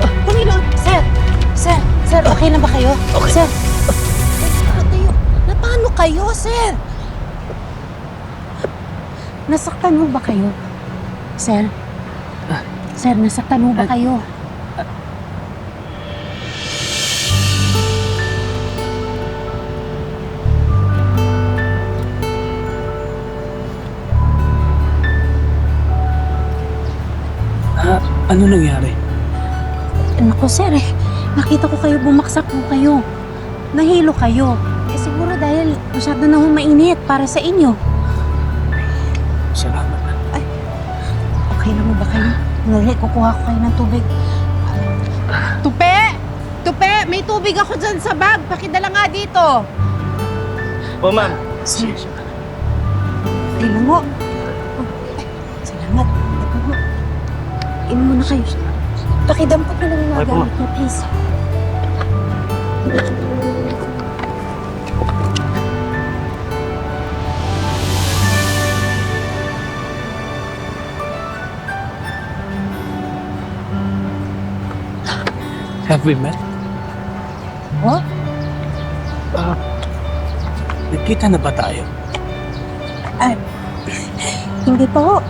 Panginoon! Sir! Sir! Sir, okay na ba kayo? Okay. Sir! Paano kayo, sir? Nasaktan mo ba kayo? Sir? Sir, nasaktan mo ba kayo? Ano nangyari? Naku, sir, nakita ko kayo, bumaksak po kayo. Nahilo kayo. Siguro dahil masyado na humainit para sa inyo. Salamat. Okay na mo ba kayo? Nali, kukuha ko kayo ng tubig. Tupe! Tupe! May tubig ako dyan sa bag. Pakidala nga dito. Po, ma'am. Sir. Okay lang mo. Salamat. Ito mo. Inom mo na kayo. Pakidampot na lang yung mga Okay po, gamit niya, please. Have we met? What? Nagkita na ba tayo? Hindi po.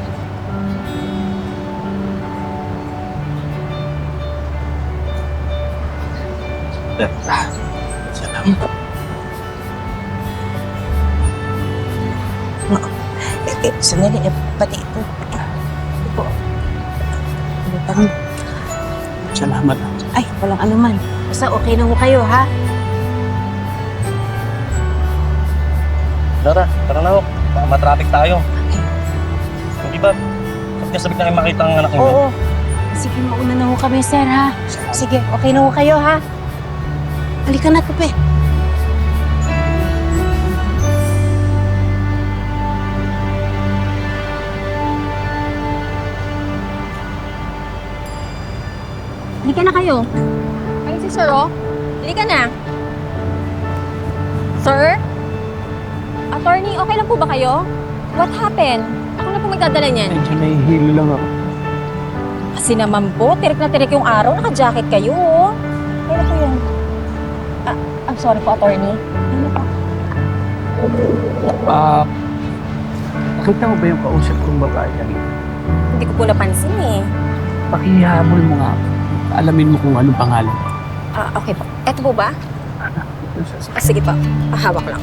Salamat. Sandali, pati ito. Ito po. Parang, Salamat. ay, walang anuman. Basta okay na mo kayo, ha? Dara, tara na ho. Baka matraffic tayo. Hindi ba? Sabik na kayo makita ang anak niyo. Oo. Sige, mauna na ho kami, sir, ha? Sige, okay na ho kayo, ha? Halika na, Tupe. Halika na kayo. Ayun si Sir, oh. Halika na. Sir? Attorney, okay lang po ba kayo? What happened? Ako na po magdadala niyan. Medyo nahihilo lang ako. Kasi naman po, tirik na tirik yung araw. Naka-jacket kayo, oh. Kaya po yun. I'm sorry po, attorney. Ano po? Nakita mo ba yung kausap kong babae kanina? Hindi ko po napansin, eh. Pakihabol mo nga. Alamin mo kung anong pangalan. Okay po. Eto po ba? Sige po. Hawak lang.